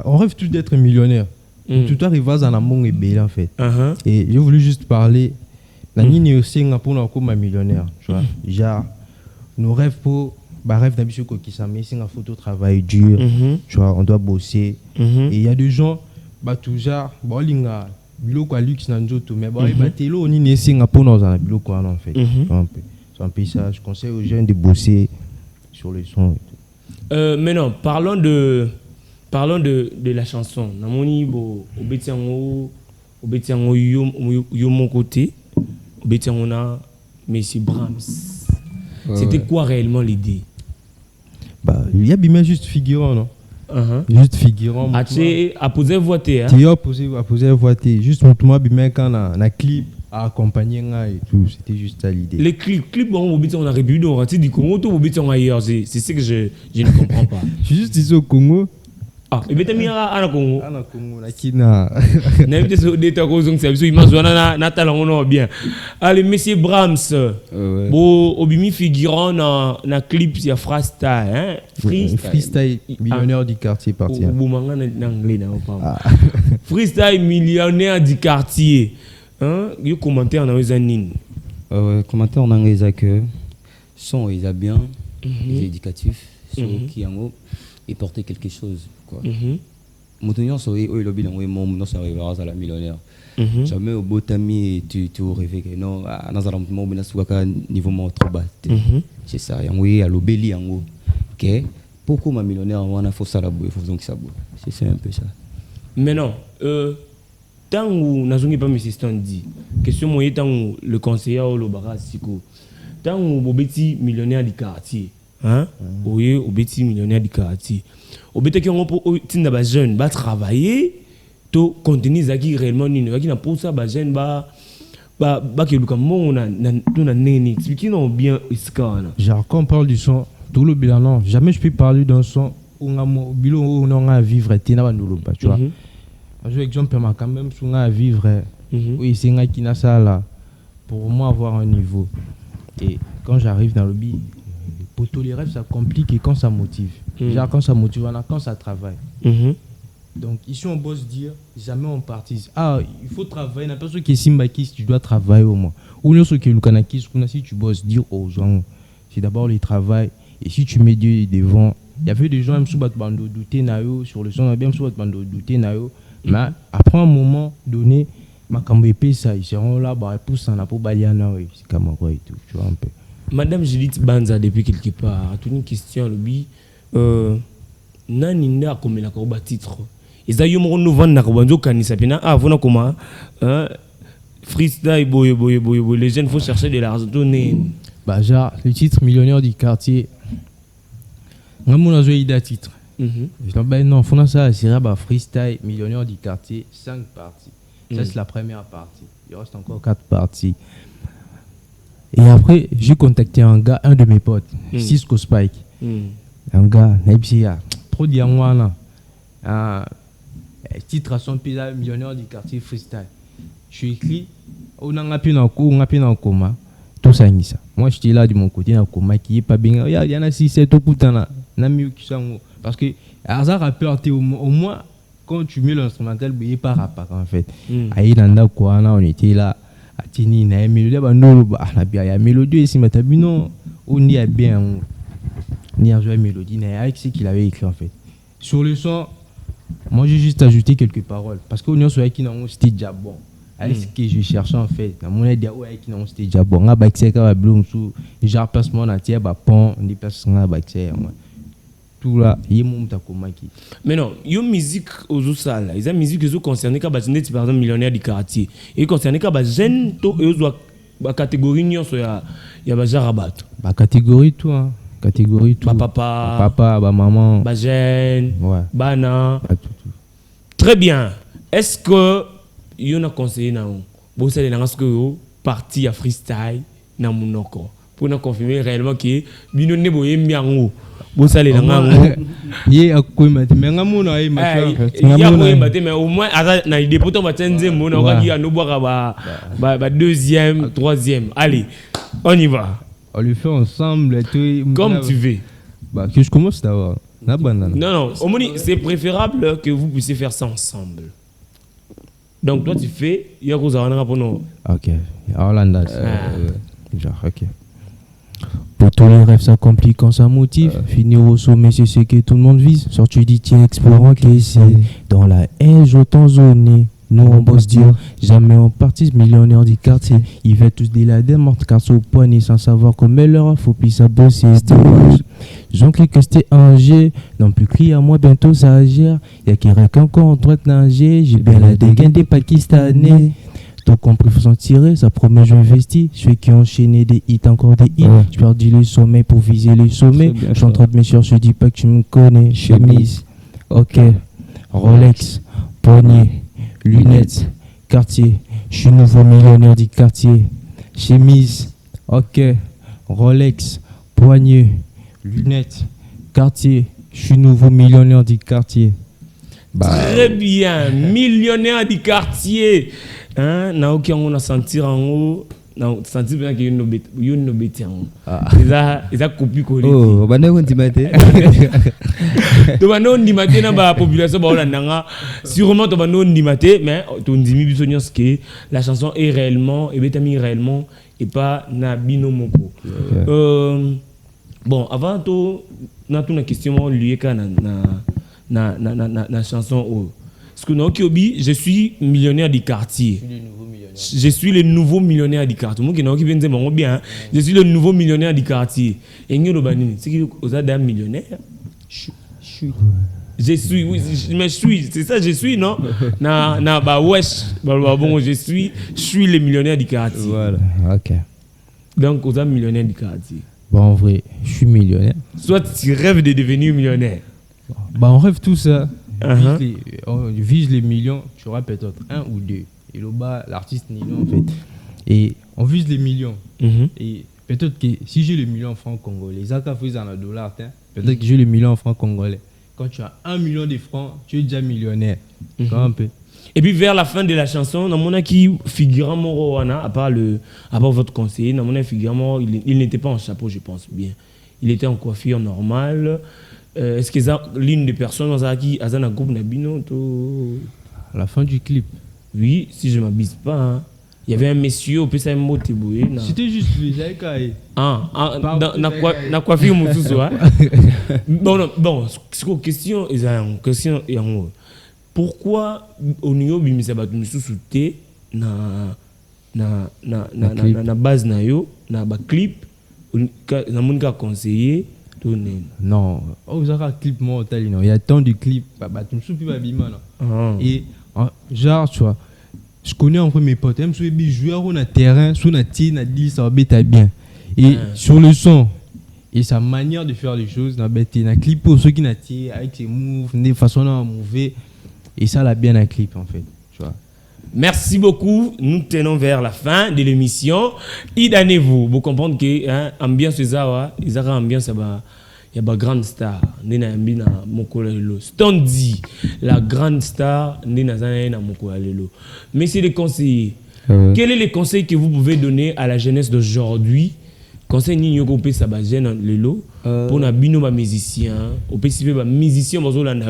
on rêve tous d'être millionnaire. Tout arrive à un amour et belle en fait. Et j'ai voulu juste parler. La ligne aussi, pour nous comme millionnaire. Tu vois. Genre, nos rêves pour. Bah, rêve d'habitude qui s'en met, c'est un photo travail dur, tu vois, on doit bosser. Et il y a des gens, bah, toujours, bah, il y a bilo quoi luxe dans tout, mais bah, t'es là, on y est, c'est un peu dans un bilo quoi, en fait. C'est un peu ça, je conseille aux jeunes de bosser sur le son. Maintenant, parlons de la chanson. Namoni bo obetiango yo mon côté, obetiango na Messi Brahms. C'était quoi réellement l'idée? Bah, il y a bien juste figurant, non? Juste figurant. Tu as posé voter. Tu as posé voter. Juste montre-moi bien quand on a clip à accompagner et tout. C'était juste ça l'idée. Les clips, on a République du Congo, on ailleurs. C'est ce que je ne comprends pas. Je suis juste ici au Congo. Ah, et bien tu as mis à Congo. À Congo, la Kina. N'importe quoi d'état cause donc c'est absolument bien. Allez, Monsieur Brahms. Bon, obimi figurant na clip il y a freestyle, hein? Freestyle millionnaire du quartier parti. Freestyle millionnaire du quartier. Hein? Il y a commentaire dans les années. Commentaire en anglais que son il a bien, il est éducatif, son qui en haut et porter quelque chose quoi. Montenegro so il lobby dans mon non ça arrivera à la millionnaire. Jamais au beau ami tu rêves que non dans un moment mais là niveau moins trop bas. C'est ça et oui à l'obéli en haut. OK pourquoi ma millionnaire on a faut ça la boue faut donc ça boue. C'est un peu ça. Mais non tant où nazongi pas mes dit question moyen tant le conseiller au Lobara Siko tant où bobeti millionnaire du quartier hein oui bobeti millionnaire du quartier obeti qui on pour tinda ba jeune ba travailler to continuer zaki réellement nini zaki na pour ça ba jeune ba que luka mon na neni expliquer non bien iskana genre quand on parle du son tout le bilan non jamais je peux parler d'un son où on a bilo où on a vivre tina ba ndolo ba tu vois. Par exemple, quand même, si on a à vivre, oui, c'est un qui n'a ça là, pour moi avoir un niveau. Et quand j'arrive dans le bi, pour tous les rêves, ça complique et quand ça motive. Genre quand ça motive, quand ça travaille. Donc ici, on bosse dire, jamais on partise. Ah, il faut travailler. La personne qui est Simbakis, tu dois travailler au moins. Ou nous, ceux qui sont Lukanakis, si tu bosses, dire aux gens, c'est d'abord le travail. Et si tu mets Dieu devant, il y avait des gens qui ont douté sur le son, bien sûr, douté mais après un moment donné, ma cambrépé ça, ils seront là, bah, pour ça, pour Baliana, c'est comme quoi et tout, tu vois un peu. Madame Judith Banza, depuis quelque part, a une question, Lobi, Naninda, comme il a un titre. Et ça, il y a un nouveau Nakabanzo Kanisa, ah, voilà comment, freestyle, boy, les jeunes, il faut chercher de l'argent. Bah, genre, le titre millionnaire du quartier, on a joué Ida titre. Je dis ben non, faut ça c'est un freestyle millionnaire du quartier 5 parties. Ça c'est la première partie. Il reste encore 4 parties. Et après, j'ai contacté un gars, un de mes potes, Cisco Spike. Un gars, trop diamant là. Titre à son pizza millionnaire du quartier freestyle. Je suis écrit, on a un coma. Tout ça, ça. Moi, j'étais là de mon côté, un coma qui est pas bien. Il y en a 6-7 au putain là. Parce que, hasard rappeur, au moins, quand tu mets l'instrumental, il n'y a pas rapport en fait. On était là. Tini na mélodie ba no ba na bia mélodie ici mais non on y a bien ni a joué mélodie na avec ce qu'il avait écrit en fait sur le son. Moi j'ai juste ajouté quelques paroles parce que on y soit qui na c'était déjà bon avec ce que je cherchais en fait na mon idée ouais qui na c'était déjà bon nga ba c'est ka ba blum sous genre placement na tie ba pont des personnes ba c'est tout là il monte à comment qui mais non yo musique aux sala ils a musique qui concerné ka ba par exemple millionnaire du quartier et concerné ka ba jeune to et ba catégorie nyonso ya ba jarabat ba catégorie tout hein catégorie tout ba papa ba maman ba jeune ouais bana tout. Très bien. Est-ce que yo na conseiller na bo sala na que yo parti à freestyle na munoko pour na confirmer réellement que bino ne boye miango bosale na ngango ye akoima te menga mona ai machin ya akoima te mais au moins na idée pourtant ba tsenze mona okaki no boka ba deuxième troisième allez on y va on le fait ensemble comme tu veux bah que je commence d'abord na banane non omoni c'est préférable que vous puissiez faire ça ensemble donc toi tu fais ya ko za wana pono OK Orlando genre OK. Pour tous les rêves s'accomplit quand ça motive. Finir au sommet, c'est ce que tout le monde vise. Sorti du TX pour encaisser. Dans la haine, autant zoné. Nous on bosse dur. Jamais on partise millionnaire du quartier. Ils veulent tous des ladins, montent carte au poignet sans savoir comment leur faut plus ça bosser. C'est dommage. J'en clique que c'était un G. Non plus crier à moi, bientôt ça agir. Y'a qui règle encore en droite nager. J'ai bien la dégaine des Pakistanais. Donc compris, faut s'en tirer, ça promet je investis. Ceux qui ont enchaîné des hits, encore des hits. Je perdu le sommet pour viser le sommet. Je suis en train de me chercher, je dis pas que tu me connais. Chemise, OK, Rolex, poignet, lunettes, quartier. Je suis nouveau millionnaire du quartier. Chemise, OK, Rolex, poignet, lunettes, quartier. Je suis nouveau millionnaire du quartier. Très bien, millionnaire du quartier. Hein, na oki on a sentir en haut, na sentir bien que yo no beti en haut. Ils a copie collé. Oh, bana on dimate. To bana on dimate na ba population ba olandanga. Sûrement to bana on dimate mais to ndimi bisonyos que la chanson est réellement et betami réellement et pas na binomoko. Bon, avant to na toute une question liée ka na chanson oh. Parce que non, Kiobi, je suis millionnaire du quartier. Je suis le nouveau millionnaire du quartier. Moi qui n'ai pas dit bien, je suis le nouveau millionnaire du quartier. Et nous le banni, c'est que vous êtes un millionnaire. Je suis, oui, mais je suis, c'est ça, je suis, non? Bah wesh, bon, je suis le millionnaire du quartier. Voilà, OK. Donc vous êtes millionnaire du quartier. Bon, en vrai, je suis millionnaire. Soit tu rêves de devenir millionnaire. Bah on rêve tout ça. On vise les millions, tu auras peut-être 1 ou 2. Et là-bas, l'artiste n'est en fait. Et on vise les millions. Et peut-être que si j'ai les millions en francs congolais, ça fait en dollars, peut-être que j'ai les millions en francs congolais. Quand tu as 1 million de francs, tu es déjà millionnaire. Un peu. Et puis vers la fin de la chanson, dans mon qui figurant Morowana, à part votre conseiller, dans mon figurant, il n'était pas en chapeau, je pense bien. Il était en coiffure normale. Est-ce que l'une des personnes qui a un groupe Nabino à la fin du clip? Oui, si je ne m'abuse pas. Hein. Il y avait un monsieur au PSA Moteboué. C'était juste lui, j'avais caillé. Na coiffure Moussousou. Bon, c'est une question. Pourquoi au niveau de Misa Batou Moussou na base na yo, na clip, na mon cas conseillé. Non, vous avez un clip il y a tant de clips, et genre tu vois, je connais un peu mes potes, même si jouer au terrain, sur la tine, a dit ça va bien. Et sur le son, Et sa manière de faire les choses, na clip pour ceux qui n'a avec ses moves, des façons à mouver. Et ça l'a bien un clip en fait. Tu vois. Merci beaucoup. Nous tenons vers la fin de l'émission. Idanez-vous. Vous comprenez que l'ambiance est ça, il y a ambiance, il y a une grande star. Stondi, la grande star, Messieurs les conseillers, quel est le conseil que vous pouvez donner à la jeunesse d'aujourd'hui? Conseil ni yoko pe sa ba jeune lelo pour na bino ba musicien, au pe sibe ba musicien bazo la na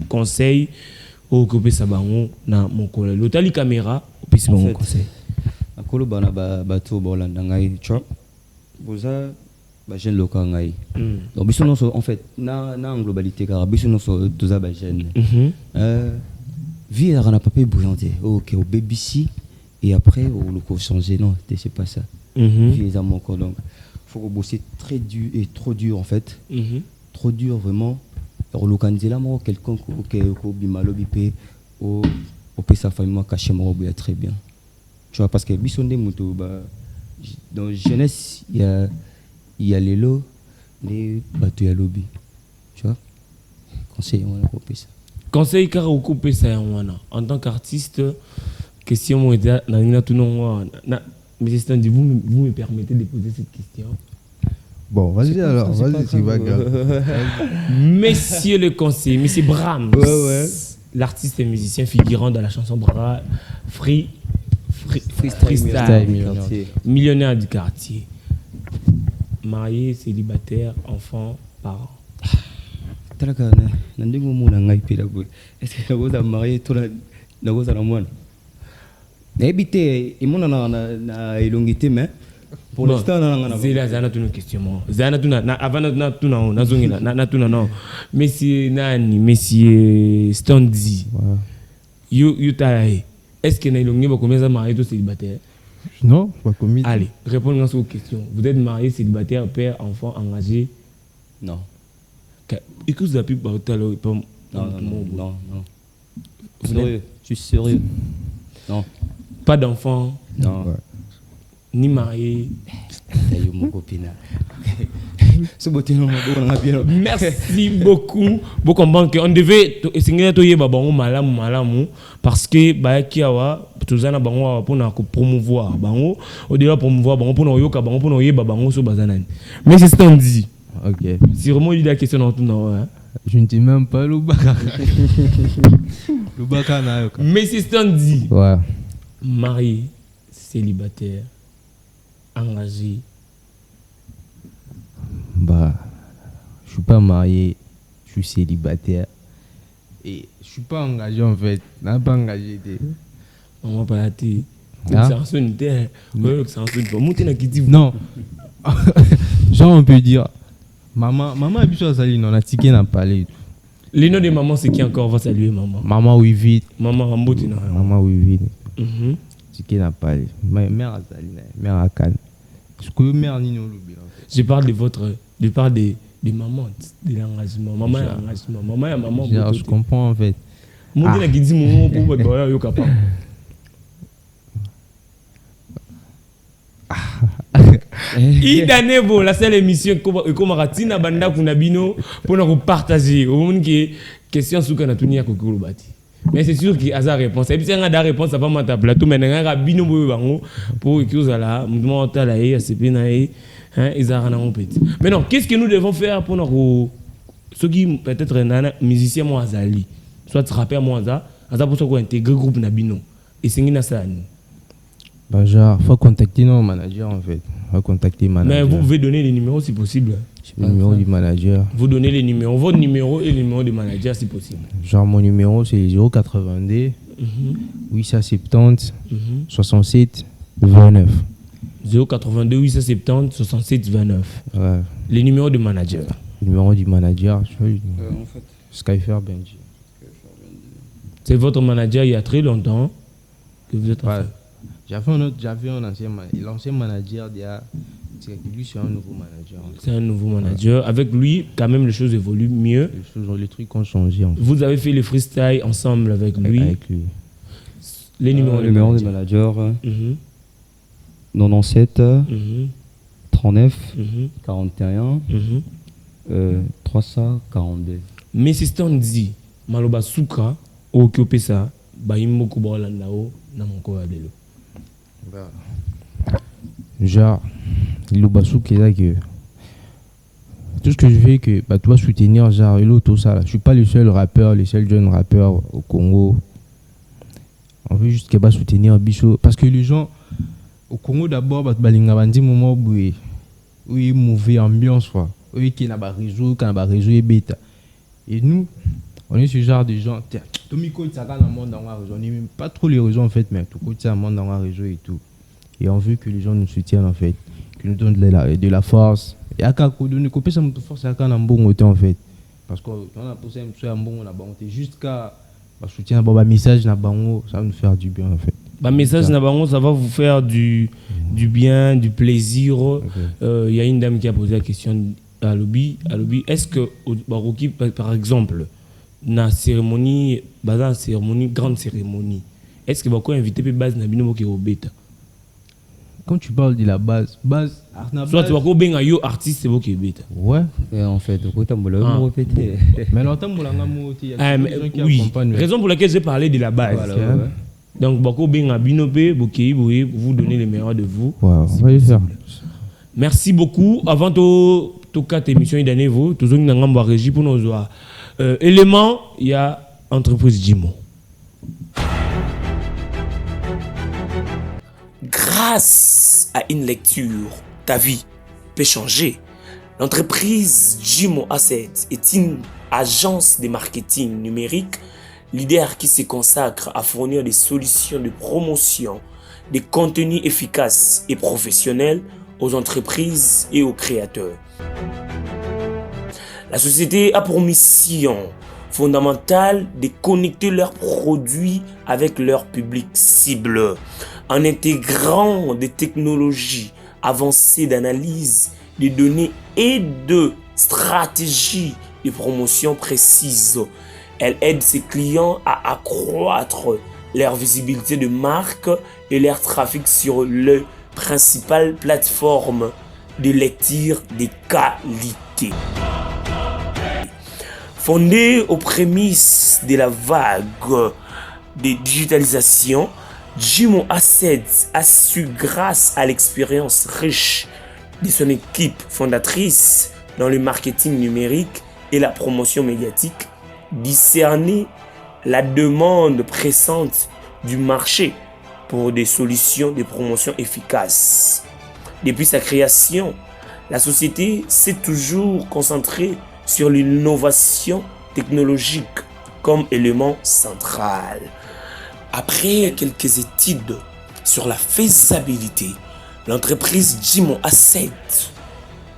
conseil au ko pe sa bango na mokolo. Lotali caméra au pe sibe mon conseil. Akolo bana ba to bolanda ngai chop. Boza ba jeune loka ngai. Donc biso non en fait na en globalité car biso non so toza ba jeune. Vie elle n'a pas pu bouillante. OK au BBC et après au loco changer non, c'est pas ça. Vie les amours encore donc faut bosser très dur et trop dur en fait. Trop dur vraiment. Alors localiser là moi quelqu'un ko bimalo bipé au sa famille moi caché moi très bien. Tu vois parce que bisonde moto ba dans jeunesse il y a les lots les bateaux à lobby. Tu vois? Conseil on a coupé ça. Conseil car au couper ça en tant qu'artiste question moi na tout non mais c'est vous me permettez de poser cette question. Bon, vas-y alors, vas-y, c'est pas grave. Messieurs le conseil, monsieur Brahms, l'artiste et musicien figurant dans la chanson Freestyle, millionnaire du quartier. Marié, célibataire, enfant, parent. Talaka na ndingo mona ngai pela boy. Est-ce que vous avez marié tout la vous à la moine? Habité et mon na elongité mais pour l'instant na zana tuna question zana tuna na avant na tuna na zongela na tuna non monsieur nani monsieur Stondi you taille est-ce que na elongé ba combien ça marié tout célibataire? Non, pas commis. Allez, répondez-moi sur vos questions. Vous êtes marié, célibataire, père, enfant, engagé? Non. Et que vous avez pu parler non. Sérieux, je suis sérieux. Non. Pas d'enfant. Non. Ouais. Ni marié. Mon copine. Merci beaucoup. Vous comprenez qu'on devait essayer de faire malamu parce que kiawa tuzana bango pour promouvoir bango au-delà promouvoir bango pour yoka bango pour yeba bango so bazanani. Mais c'est ce qu'on dit. OK. Si vraiment il y a question dans tout non. Je ne dis même pas Lubaka. Lubaka na yoka. Mais c'est ce qu'on dit. Ouais. Marié, célibataire, engagé. Bah, je suis pas marié, je suis célibataire et je suis pas engagé en fait. Je pas engagé. On va pas later. Non. Genre on peut dire maman a besoin de non, on a tiqué n'a parlé. Les noms de maman c'est qui encore va saluer maman. Maman oui vite. Maman Ramboti non. Maman oui vite. Tiqué n'a parlé. Mère Azali, mère Akan. Ce que mère ni non l'oublie. Je parle des mamans, de l'engagement. Maman est engagement. Maman est maman. Je comprends en fait. Moi, je dis mon pour votre yo capable. Idanevo, la seule émission comme Ratina Banda Kunabino pour nous partager. Au moment que question sous Kanatunia Kokulubati. Mais c'est sûr qu'il y a des réponses. Et puis, si on a des réponses, ça va m'attendre plateau. Mais il y a des réponses pour que vous allez me dire mais non, qu'est-ce que nous devons faire pour nous ceux qui peut-être musiciens moi azali soit rappeur moi za pour ça intégrer groupe nabino et c'est une ça bah genre faut contacter nos managers en fait. Faut contacter manager. Mais vous pouvez donner les numéros si possible. Le numéro du manager. Vous donnez les numéros, votre numéro et le numéro du manager si possible. Genre mon numéro c'est 082 870 67 29. 082 870 67 29. Ouais. Le numéro du manager. Le numéro du manager, en fait. Skyfer Benji. C'est votre manager il y a très longtemps que vous êtes en fait. J'avais un l'ancien manager lui c'est un nouveau manager. C'est un nouveau manager. Avec lui, quand même les choses évoluent mieux. Les trucs ont changé. En fait. Vous avez fait le freestyle ensemble avec lui. Avec lui. Les numéros du manager. 97 039 Mhm. 41 Mhm. 342. Mais c'est dit maloba suka okiopé ça bayimbo ko bolanda o na moko ya lelo. Genre, Lubasou qui est là que tout ce que je fais que bah, tu vas soutenir genre et tout ça là. Je suis pas le seul rappeur, le seul jeune rappeur au Congo. On veut juste qu'il va soutenir Bichot parce que les gens au Congo d'abord bah balinga bandi moment où oui mauvais ambiance quoi. Oui qui n'a pas réseau, quand n'a réseau et bêta. Et nous on est ce genre de gens. Tomiko ça dans le monde dans la réseau, on n'est même pas trop les réseaux en fait mais tout côté un monde dans la réseau et tout. Et on veut que les gens nous soutiennent en fait, qu'ils nous donnent de la force. Et à quoi donner copier ça nous force à quand on bon côté en fait. Parce qu'on a posé un bon on a bon jusqu'à soutien un message na bango, ça va nous faire du bien en fait. Bah message na bango ça va vous faire du bien, du plaisir. Il y a une dame qui a posé la question à Lobby, est-ce que Baroki par exemple na cérémonie, grande cérémonie, est-ce que vous pouvez inviter base na bino qui au bêta? Quand tu parles de la base, soit tu vas bien yo artiste c'est qui bêta. Ouais. Et en fait, autant me répéter. Mais alors tant que oui. Raison pour laquelle j'ai parlé de la base. Voilà, ouais. Donc beaucoup bien binope vous donner les meilleurs de vous. Ouais, on va le faire. Merci beaucoup. Avant tout cas émission Idanevo, toujours une ngamba régie pour nos éléments, il y a entreprise Jimo. Grâce à une lecture, ta vie peut changer. L'entreprise Jimo Assets est une agence de marketing numérique leader qui se consacre à fournir des solutions de promotion, des contenus efficaces et professionnels aux entreprises et aux créateurs. La société a pour mission fondamentale de connecter leurs produits avec leur public cible en intégrant des technologies avancées d'analyse des données et de stratégies de promotion précises. Elle aide ses clients à accroître leur visibilité de marque et leur trafic sur les principales plateformes de lecture de qualité. Fondée aux prémices de la vague de digitalisation, Jimo Assets a su, grâce à l'expérience riche de son équipe fondatrice dans le marketing numérique et la promotion médiatique, discerner la demande pressante du marché pour des solutions de promotion efficaces. Depuis sa création, la société s'est toujours concentrée sur l'innovation technologique comme élément central. Après quelques études sur la faisabilité, l'entreprise Jimo Assets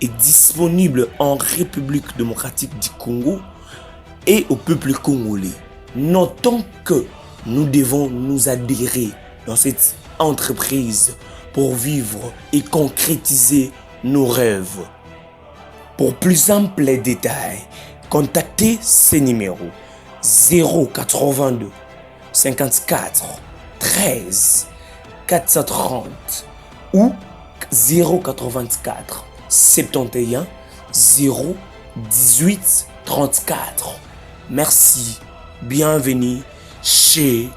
est disponible en République démocratique du Congo et au peuple congolais. Notons que nous devons nous adhérer dans cette entreprise pour vivre et concrétiser nos rêves. Pour plus amples détails, contactez ces numéros 082 54 13 430 ou 084 71 0 18 34. Merci, bienvenue chez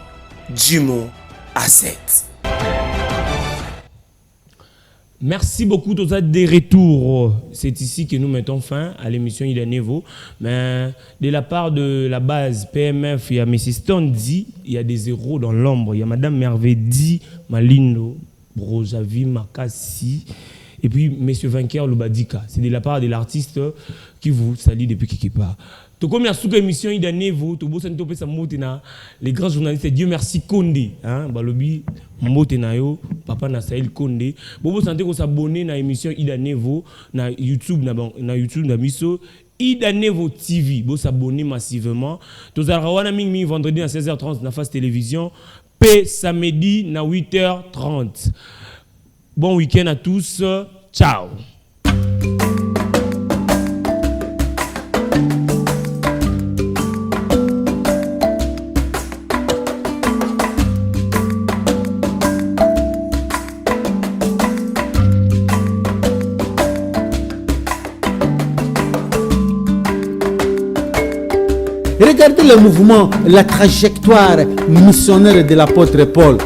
Jimo Assets. Merci beaucoup tous des retours. C'est ici que nous mettons fin à l'émission Idanevo. Mais de la part de la base PMF, il y a M. Stondi, il y a des zéros dans l'ombre. Il y a Madame Mervedi, Malino, Brojavi, Makassi. Et puis M. Vainqueur Lubadika. C'est de la part de l'artiste qui vous salue depuis quelque part. Tout comme il y a sous l'émission Idanevo, tout beau santo pesa motena, les grands journalistes, Dieu merci Condé, hein, balobi motena yo, papa na Sahel Condé. Bobo santé ko s'abonner na émission Idanevo na YouTube na miso Idanevo TV, bo s'abonner massivement. Tous wana mingi vendredi à 16h30 na Face Télévision, P samedi na 8h30. Bon week-end à tous. Ciao. Regardez le mouvement, la trajectoire missionnaire de l'apôtre Paul.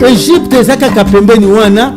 Égypte ezaka kapembeni wana